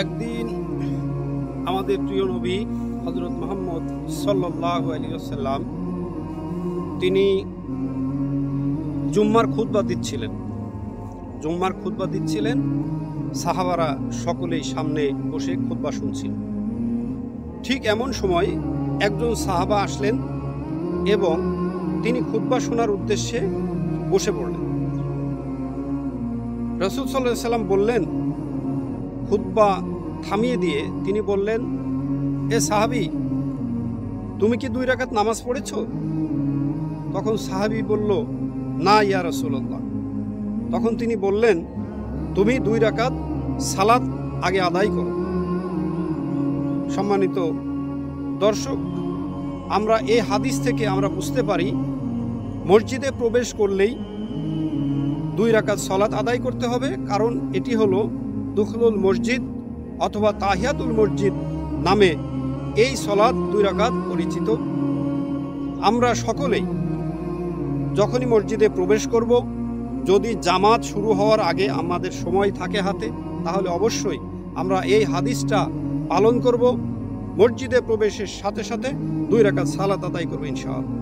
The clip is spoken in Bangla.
একদিন আমাদের প্রিয় নবী হযরত মুহাম্মদ সাল্লাল্লাহু আলাইহি ওয়াসাল্লাম তিনি জুম্মার খুতবা দিচ্ছিলেন। সাহাবারা সকলেই সামনে বসে খুতবা শুনছিল। ঠিক এমন সময় একজন সাহাবা আসলেন এবং তিনি খুতবা শোনার উদ্দেশ্যে বসে পড়লেন। রাসূল সাল্লাল্লাহু আলাইহি ওয়াসাল্লাম বললেন, খুতবা থামিয়ে দিয়ে তিনি বললেন, এ সাহাবী, তুমি কি 2 রাকাত নামাজ পড়েছো? তখন সাহাবী বলল, না ইয়া রাসূলুল্লাহ। তখন তিনি বললেন, তুমি 2 রাকাত সালাত আগে আদায় করো। সম্মানিত দর্শক, আমরা এই হাদিস থেকে আমরা বুঝতে পারি মসজিদে প্রবেশ করলেই 2 রাকাত সালাত আদায় করতে হবে, কারণ এটি হলো দুখুলুল মসজিদ অথবা তাহিয়াতুল মসজিদ নামে এই সালাত 2 রাকাত পরিচিত। আমরা সকলেই যখনই মসজিদে প্রবেশ করব, যদি জামাত শুরু হওয়ার আগে আমাদের সময় থাকে হাতে, তাহলে অবশ্যই আমরা এই হাদিসটা পালন করব। মসজিদে প্রবেশের সাথে সাথে 2 রাকাত সালাত আদায় করব ইনশাআল্লাহ।